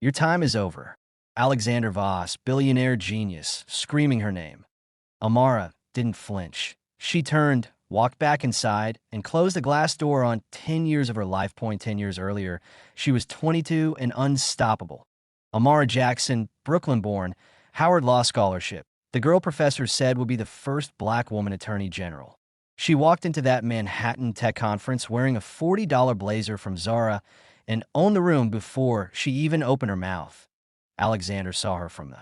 Your time is over. Alexander Voss, billionaire genius, screaming her name. Amara didn't flinch. She turned, walked back inside, and closed the glass door on 10 years of her life. 10 years earlier, she was 22 and unstoppable. Amara Jackson, Brooklyn-born, Howard Law Scholarship. The girl professors said would be the first black woman attorney general. She walked into that Manhattan tech conference wearing a $40 blazer from Zara and owned the room before she even opened her mouth. Alexander saw her from the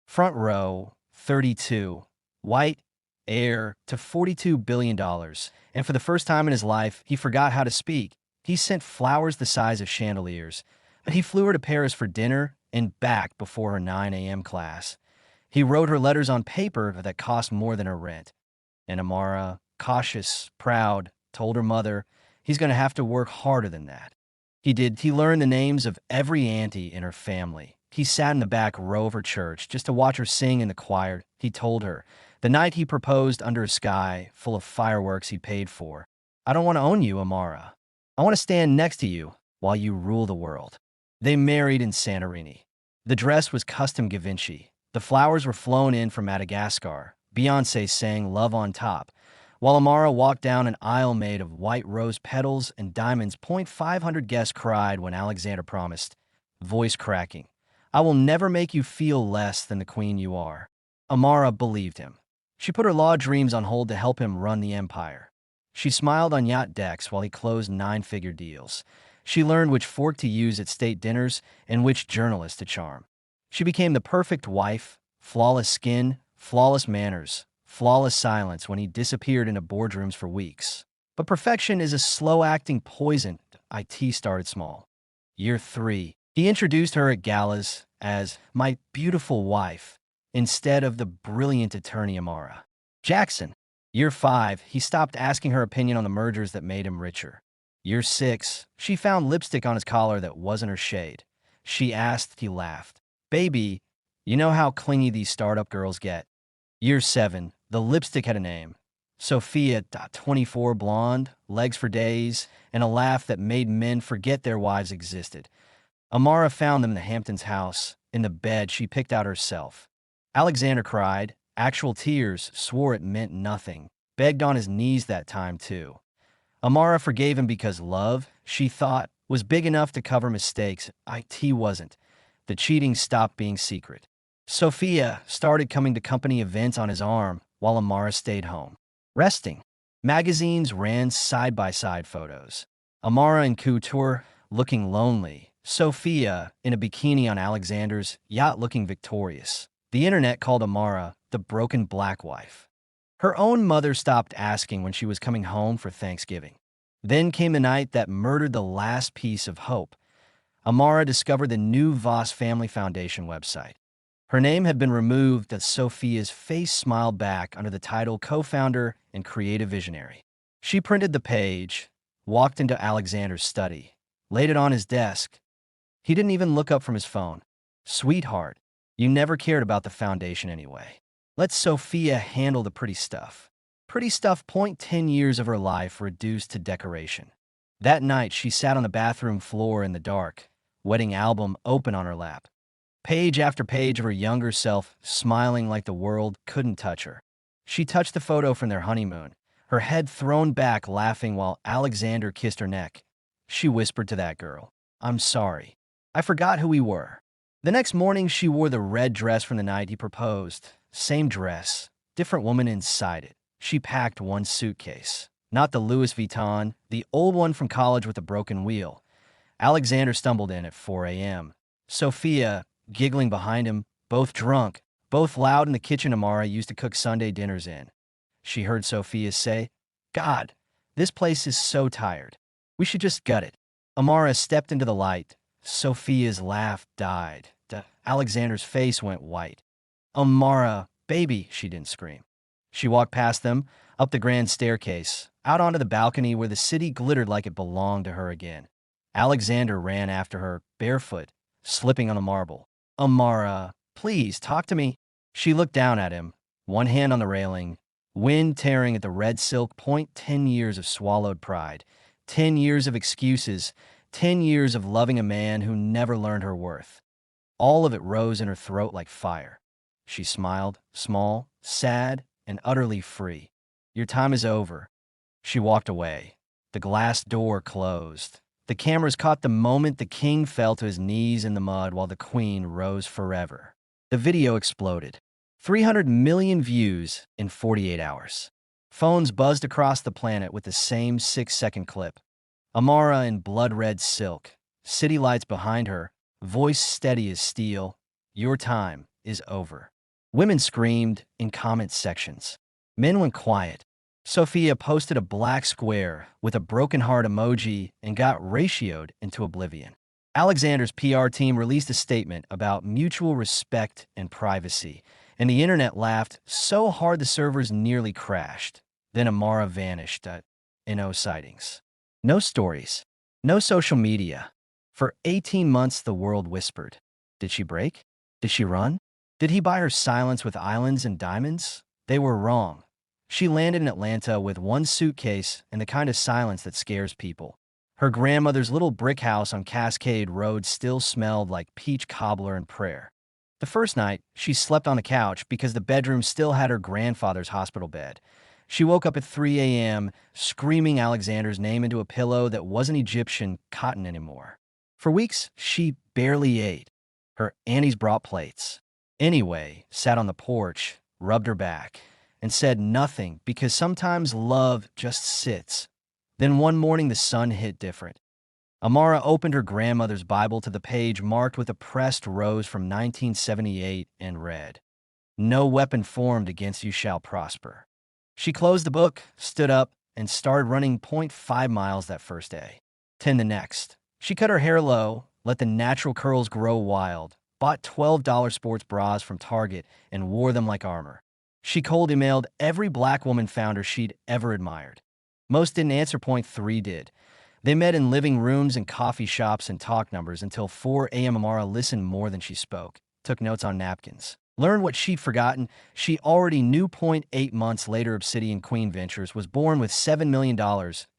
front row, 32, white, heir to $42 billion, and for the first time in his life, he forgot how to speak. He sent flowers the size of chandeliers, but he flew her to Paris for dinner and back before her 9 a.m. class. He wrote her letters on paper that cost more than her rent. And Amara, cautious, proud, told her mother he's going to have to work harder than that. He did. He learned the names of every auntie in her family. He sat in the back row of her church just to watch her sing in the choir. He told her, the night he proposed under a sky full of fireworks he paid for, I don't want to own you, Amara. I want to stand next to you while you rule the world. They married in Santorini. The dress was custom Givenchy. The flowers were flown in from Madagascar. Beyoncé sang Love on Top, while Amara walked down an aisle made of white rose petals and diamonds. 500 guests cried when Alexander promised, voice cracking, I will never make you feel less than the queen you are. Amara believed him. She put her law dreams on hold to help him run the empire. She smiled on yacht decks while he closed 9-figure deals. She learned which fork to use at state dinners and which journalist to charm. She became the perfect wife, flawless skin, flawless manners, flawless silence when he disappeared into boardrooms for weeks. But perfection is a slow-acting poison. IT started small. Year 3. He introduced her at galas as my beautiful wife instead of the brilliant attorney Amara Jackson. Year 5. He stopped asking her opinion on the mergers that made him richer. Year 6. She found lipstick on his collar that wasn't her shade. She asked, he laughed. Baby, you know how clingy these startup girls get. Year 7. The lipstick had a name. Sophia, 24, blonde, legs for days, and a laugh that made men forget their wives existed. Amara found them in the Hamptons' house, in the bed she picked out herself. Alexander cried, actual tears, swore it meant nothing, begged on his knees that time too. Amara forgave him because love, she thought, was big enough to cover mistakes. IT wasn't. The cheating stopped being secret. Sophia started coming to company events on his arm while Amara stayed home, resting. Magazines ran side-by-side photos. Amara in couture, looking lonely. Sophia in a bikini on Alexander's yacht looking victorious. The internet called Amara the broken black wife. Her own mother stopped asking when she was coming home for Thanksgiving. Then came the night that murdered the last piece of hope. Amara discovered the new Voss Family Foundation website. Her name had been removed as Sophia's face smiled back under the title co-founder and creative visionary. She printed the page, walked into Alexander's study, laid it on his desk. He didn't even look up from his phone. Sweetheart, you never cared about the foundation anyway. Let Sophia handle the pretty stuff. Pretty stuff. 10 years of her life reduced to decoration. That night, she sat on the bathroom floor in the dark, wedding album open on her lap. Page after page of her younger self, smiling like the world couldn't touch her. She touched the photo from their honeymoon, her head thrown back laughing while Alexander kissed her neck. She whispered to that girl, I'm sorry. I forgot who we were. The next morning, she wore the red dress from the night he proposed. Same dress, different woman inside it. She packed one suitcase. Not the Louis Vuitton, the old one from college with a broken wheel. Alexander stumbled in at 4 a.m. Sophia, giggling behind him, both drunk, both loud in the kitchen Amara used to cook Sunday dinners in. She heard Sophia say, God, this place is so tired. We should just gut it. Amara stepped into the light. Sophia's laugh died. Alexander's face went white. Amara, baby, she didn't scream. She walked past them, up the grand staircase, out onto the balcony where the city glittered like it belonged to her again. Alexander ran after her, barefoot, slipping on the marble. Amara, please, talk to me. She looked down at him, one hand on the railing, wind tearing at the red silk. 10 years of swallowed pride, 10 years of excuses, 10 years of loving a man who never learned her worth. All of it rose in her throat like fire. She smiled, small, sad, and utterly free. Your time is over. She walked away. The glass door closed. The cameras caught the moment the king fell to his knees in the mud while the queen rose forever. The video exploded. 300 million views in 48 hours. Phones buzzed across the planet with the same 6-second clip. Amara in blood-red silk, city lights behind her, voice steady as steel. Your time is over. Women screamed in comment sections. Men went quiet. Sophia posted a black square with a broken heart emoji and got ratioed into oblivion. Alexander's PR team released a statement about mutual respect and privacy, and the internet laughed so hard the servers nearly crashed. Then Amara vanished. No sightings. No stories. No social media. For 18 months, the world whispered. Did she break? Did she run? Did he buy her silence with islands and diamonds? They were wrong. She landed in Atlanta with one suitcase and the kind of silence that scares people. Her grandmother's little brick house on Cascade Road still smelled like peach cobbler and prayer. The first night, she slept on a couch because the bedroom still had her grandfather's hospital bed. She woke up at 3 a.m., screaming Alexander's name into a pillow that wasn't Egyptian cotton anymore. For weeks, she barely ate. Her aunties brought plates. Anyway, sat on the porch, rubbed her back, and said nothing because sometimes love just sits. Then one morning the sun hit different. Amara opened her grandmother's Bible to the page marked with a pressed rose from 1978 and read, "No weapon formed against you shall prosper." She closed the book, stood up, and started running 0.5 miles that first day. 10 the next. She cut her hair low, let the natural curls grow wild, bought $12 sports bras from Target, and wore them like armor. She cold emailed every black woman founder she'd ever admired. Most didn't answer. 3 did. They met in living rooms and coffee shops and talk numbers until 4 a.m. Amara listened more than she spoke, took notes on napkins, learned what she'd forgotten. She already knew. 8 months later, Obsidian Queen Ventures was born with $7 million.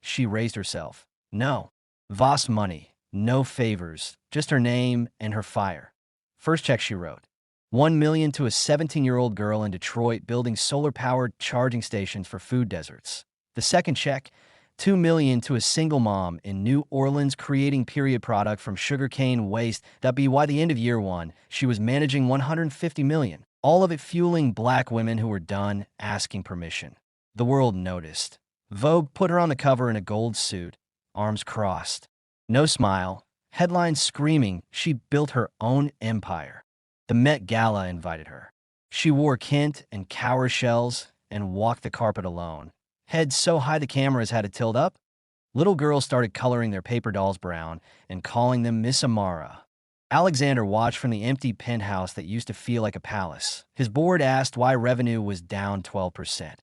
She raised herself. No. Voss money. No favors. Just her name and her fire. First check she wrote. $1 million to a 17-year-old girl in Detroit building solar-powered charging stations for food deserts. The second check, $2 million to a single mom in New Orleans creating period product from sugarcane waste. That'd be why the end of year 1, she was managing $150 million, all of it fueling black women who were done asking permission. The world noticed. Vogue put her on the cover in a gold suit, arms crossed. No smile, headlines screaming she built her own empire. The Met Gala invited her. She wore Kent and Cower shells and walked the carpet alone. Head so high the cameras had to tilt up. Little girls started coloring their paper dolls brown and calling them Miss Amara. Alexander watched from the empty penthouse that used to feel like a palace. His board asked why revenue was down 12%.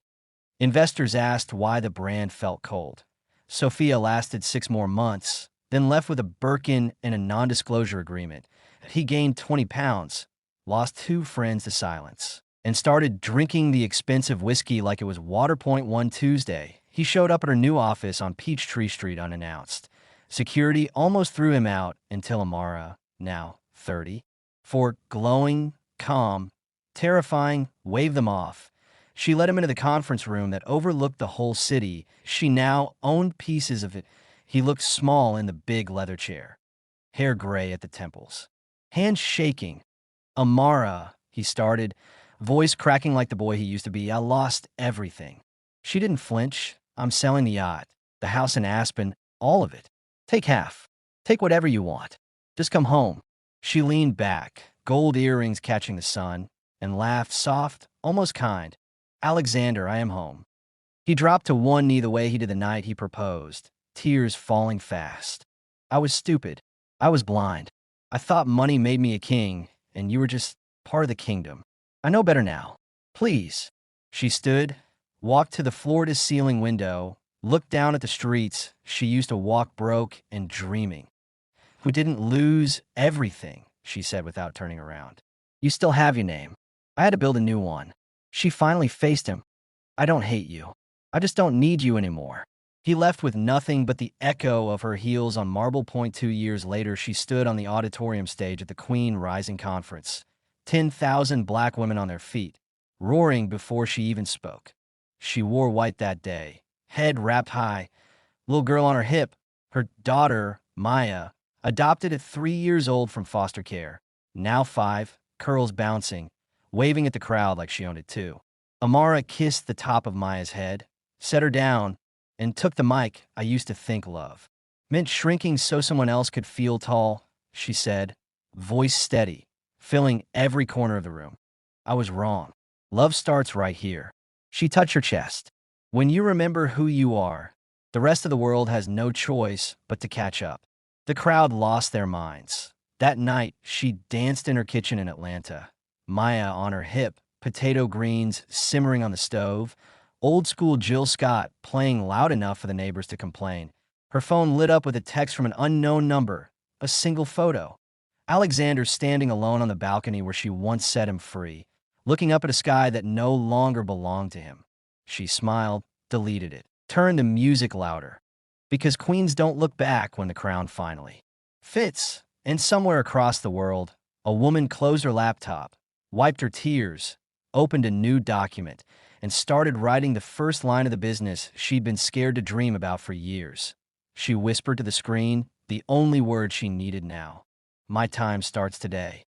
Investors asked why the brand felt cold. Sophia lasted 6 more months, then left with a Birkin and a non-disclosure agreement. He gained 20 pounds, lost 2 friends to silence, and started drinking the expensive whiskey like it was Waterpoint one Tuesday. He showed up at her new office on Peachtree Street unannounced. Security almost threw him out until Amara, now 30, for glowing, calm, terrifying, waved them off. She led him into the conference room that overlooked the whole city. She now owned pieces of it. He looked small in the big leather chair, hair gray at the temples, hands shaking. "Amara," he started, voice cracking like the boy he used to be. "I lost everything." She didn't flinch. "I'm selling the yacht, the house in Aspen, all of it. Take half. Take whatever you want. Just come home." She leaned back, gold earrings catching the sun, and laughed soft, almost kind. "Alexander, I am home." He dropped to one knee the way he did the night he proposed, tears falling fast. "I was stupid. I was blind. I thought money made me a king, and you were just part of the kingdom. I know better now. Please." She stood, walked to the floor-to-ceiling window, looked down at the streets she used to walk broke and dreaming. "Who didn't lose everything," she said without turning around. "You still have your name. I had to build a new one." She finally faced him. "I don't hate you. I just don't need you anymore." He left with nothing but the echo of her heels on marble. 2 years later, she stood on the auditorium stage at the Queen Rising Conference. 10,000 black women on their feet, roaring before she even spoke. She wore white that day, head wrapped high, little girl on her hip, her daughter, Maya, adopted at 3 years old from foster care, now 5, curls bouncing, waving at the crowd like she owned it too. Amara kissed the top of Maya's head, set her down, and took the mic. I used to think love meant shrinking so someone else could feel tall, she said, voice steady, filling every corner of the room. I was wrong. Love starts right here. She touched her chest. When you remember who you are, the rest of the world has no choice but to catch up. The crowd lost their minds. That night, she danced in her kitchen in Atlanta, Maya on her hip, potato greens simmering on the stove, old school Jill Scott playing loud enough for the neighbors to complain. Her phone lit up with a text from an unknown number, a single photo. Alexander standing alone on the balcony where she once set him free, looking up at a sky that no longer belonged to him. She smiled, deleted it, turned the music louder. Because queens don't look back when the crown finally fits. And somewhere across the world, a woman closed her laptop, wiped her tears, opened a new document, and started writing the first line of the business she'd been scared to dream about for years. She whispered to the screen the only word she needed now. My time starts today.